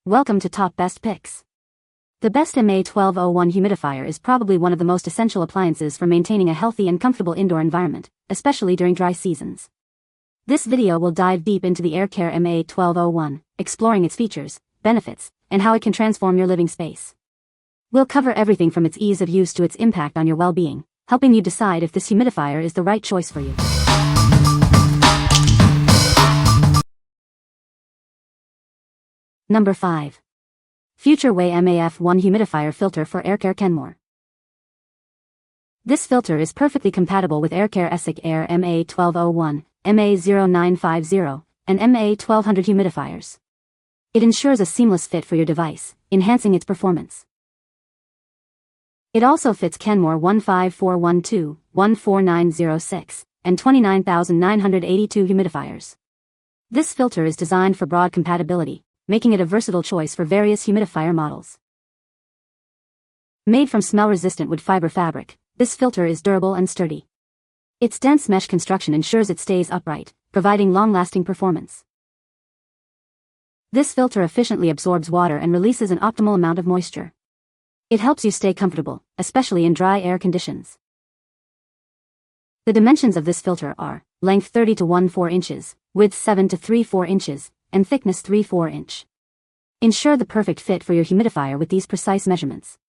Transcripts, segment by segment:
Welcome to Top Best Picks. The best MA1201 humidifier is probably one of the most essential appliances for maintaining a healthy and comfortable indoor environment, especially during dry seasons. This video will dive deep into the Aircare MA1201, exploring its features, benefits, and how it can transform your living space. We'll cover everything from its ease of use to its impact on your well-being, helping you decide if this humidifier is the right choice for you. Number 5. FutureWay MAF1 Humidifier Filter for Aircare Kenmore. This filter is perfectly compatible with Aircare MA1201, MA0950, and MA1200 humidifiers. It ensures a seamless fit for your device, enhancing its performance. It also fits Kenmore 15412, 14906, and 29982 humidifiers. This filter is designed for broad compatibility, making it a versatile choice for various humidifier models. Made from smell-resistant wood fiber fabric, this filter is durable and sturdy. Its dense mesh construction ensures it stays upright, providing long-lasting performance. This filter efficiently absorbs water and releases an optimal amount of moisture. It helps you stay comfortable, especially in dry air conditions. The dimensions of this filter are length 30 to 14 inches, width 7 to 34 inches, and thickness 3/4 inch. Ensure the perfect fit for your humidifier with these precise measurements.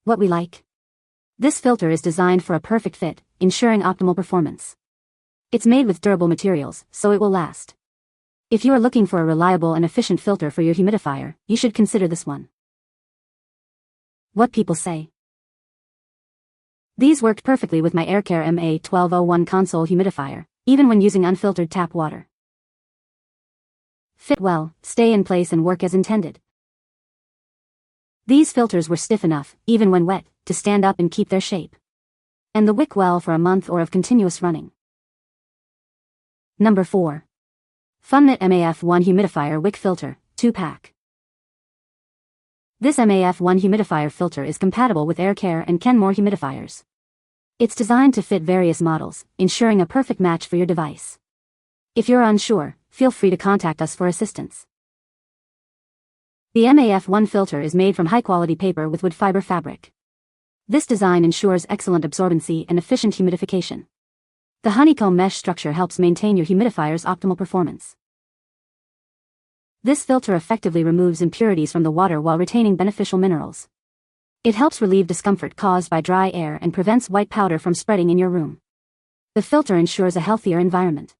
What we like. This filter is designed for a perfect fit, ensuring optimal performance. It's made with durable materials, so it will last. If you are looking for a reliable and efficient filter for your humidifier, you should consider this one. What people say. These worked perfectly with my Aircare MA1201 console humidifier, even when using unfiltered tap water. Fit well, stay in place and work as intended. These filters were stiff enough, even when wet, to stand up and keep their shape. And the wick well for a month or of continuous running. Number 4. Funmit MAF1 Humidifier Wick Filter, 2-pack. This MAF1 humidifier filter is compatible with Aircare and Kenmore humidifiers. It's designed to fit various models, ensuring a perfect match for your device. If you're unsure, feel free to contact us for assistance. The MAF1 filter is made from high-quality paper with wood fiber fabric. This design ensures excellent absorbency and efficient humidification. The honeycomb mesh structure helps maintain your humidifier's optimal performance. This filter effectively removes impurities from the water while retaining beneficial minerals. It helps relieve discomfort caused by dry air and prevents white powder from spreading in your room. The filter ensures a healthier environment.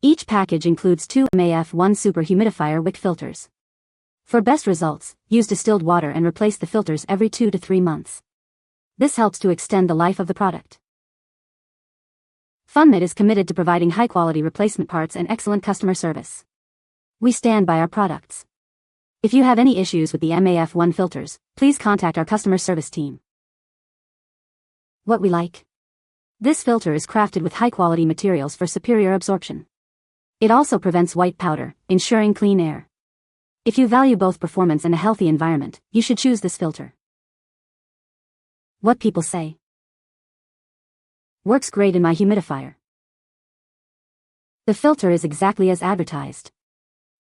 Each package includes 2 MAF1 Super Humidifier Wick filters. For best results, use distilled water and replace the filters every 2 to 3 months. This helps to extend the life of the product. Funmit is committed to providing high-quality replacement parts and excellent customer service. We stand by our products. If you have any issues with the MAF1 filters, please contact our customer service team. What we like. This filter is crafted with high-quality materials for superior absorption. It also prevents white powder, ensuring clean air. If you value both performance and a healthy environment, you should choose this filter. What people say. Works great in my humidifier. The filter is exactly as advertised.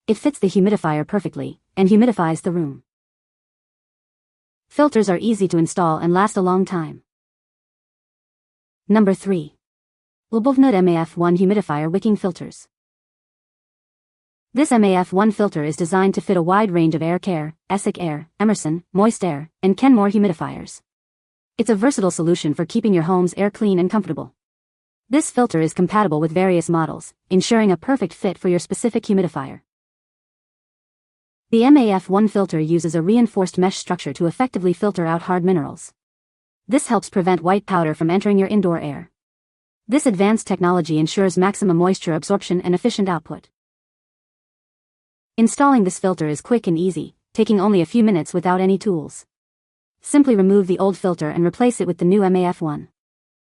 It fits the humidifier perfectly, and humidifies the room. Filters are easy to install and last a long time. Number 3. LBLVBNEWD MAF1 Humidifier Wicking Filters. This MAF1 filter is designed to fit a wide range of Aircare, Air, Emerson, MoistAIR, and Kenmore humidifiers. It's a versatile solution for keeping your home's air clean and comfortable. This filter is compatible with various models, ensuring a perfect fit for your specific humidifier. The MAF1 filter uses a reinforced mesh structure to effectively filter out hard minerals. This helps prevent white powder from entering your indoor air. This advanced technology ensures maximum moisture absorption and efficient output. Installing this filter is quick and easy, taking only a few minutes without any tools. Simply remove the old filter and replace it with the new MAF1.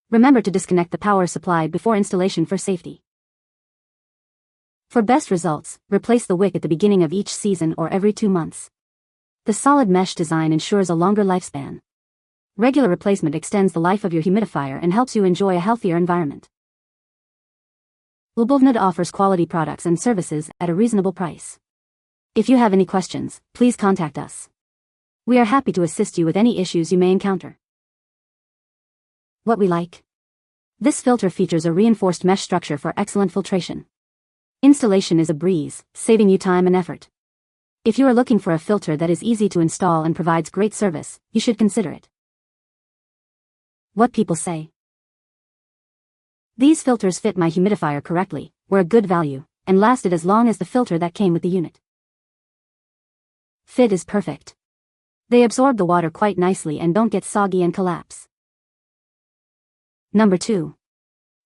Remember to disconnect the power supply before installation for safety. For best results, replace the wick at the beginning of each season or every 2 months. The solid mesh design ensures a longer lifespan. Regular replacement extends the life of your humidifier and helps you enjoy a healthier environment. LBLVBNEWD offers quality products and services at a reasonable price. If you have any questions, please contact us. We are happy to assist you with any issues you may encounter. What we like. This filter features a reinforced mesh structure for excellent filtration. Installation is a breeze, saving you time and effort. If you are looking for a filter that is easy to install and provides great service, you should consider it. What people say. These filters fit my humidifier correctly, were a good value, and lasted as long as the filter that came with the unit. Fit is perfect. They absorb the water quite nicely and don't get soggy and collapse. Number 2.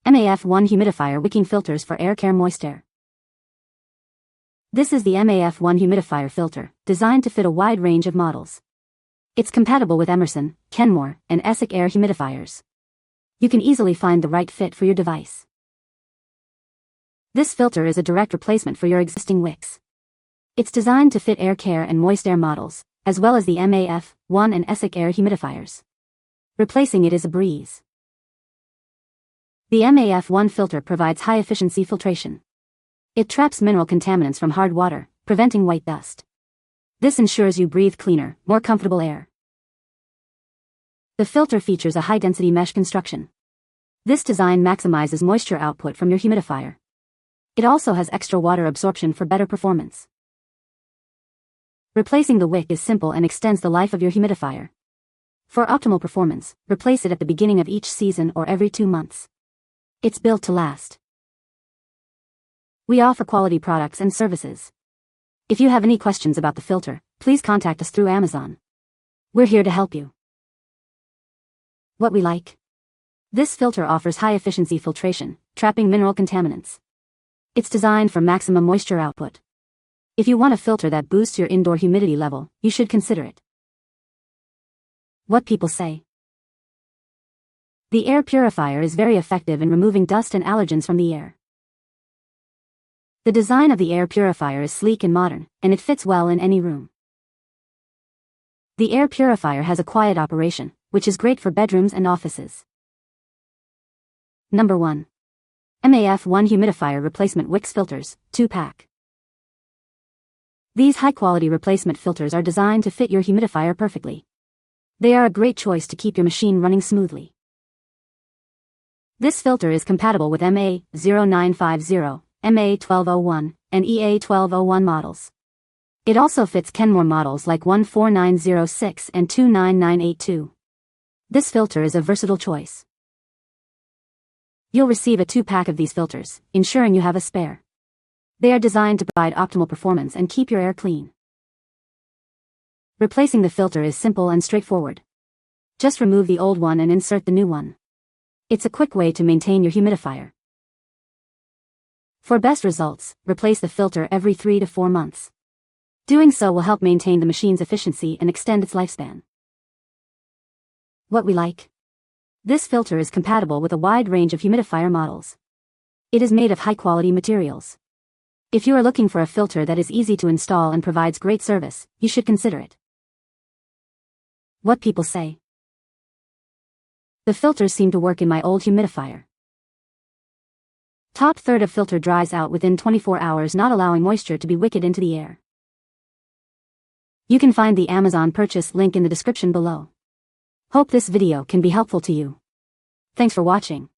MA1201 Humidifier Wicking Filters for Aircare MoistAIR. This is the MA1201 humidifier filter, designed to fit a wide range of models. It's compatible with Emerson, Kenmore, and Air humidifiers. You can easily find the right fit for your device. This filter is a direct replacement for your existing Wicks. It's designed to fit Aircare and MoistAIR models, as well as the MA1201 and Air humidifiers. Replacing it is a breeze. The MA1201 filter provides high-efficiency filtration. It traps mineral contaminants from hard water, preventing white dust. This ensures you breathe cleaner, more comfortable air. The filter features a high-density mesh construction. This design maximizes moisture output from your humidifier. It also has extra water absorption for better performance. Replacing the wick is simple and extends the life of your humidifier. For optimal performance, replace it at the beginning of each season or every 2 months. It's built to last. We offer quality products and services. If you have any questions about the filter, please contact us through Amazon. We're here to help you. What we like. This filter offers high-efficiency filtration, trapping mineral contaminants. It's designed for maximum moisture output. If you want a filter that boosts your indoor humidity level, you should consider it. What people say. The air purifier is very effective in removing dust and allergens from the air. The design of the air purifier is sleek and modern, and it fits well in any room. The air purifier has a quiet operation, which is great for bedrooms and offices. Number 1. MA1201 Humidifier Replacement Wicks Filters, 2-pack. These high-quality replacement filters are designed to fit your humidifier perfectly. They are a great choice to keep your machine running smoothly. This filter is compatible with MA0950, MA1201, and EA1201 models. It also fits Kenmore models like 14906 and 29982. This filter is a versatile choice. You'll receive a 2-pack of these filters, ensuring you have a spare. They are designed to provide optimal performance and keep your air clean. Replacing the filter is simple and straightforward. Just remove the old one and insert the new one. It's a quick way to maintain your humidifier. For best results, replace the filter every 3 to 4 months. Doing so will help maintain the machine's efficiency and extend its lifespan. What we like. This filter is compatible with a wide range of humidifier models. It is made of high-quality materials. If you are looking for a filter that is easy to install and provides great service, you should consider it. What people say. The filters seem to work in my old humidifier. Top third of filter dries out within 24 hours, not allowing moisture to be wicked into the air. You can find the Amazon purchase link in the description below. Hope this video can be helpful to you. Thanks for watching.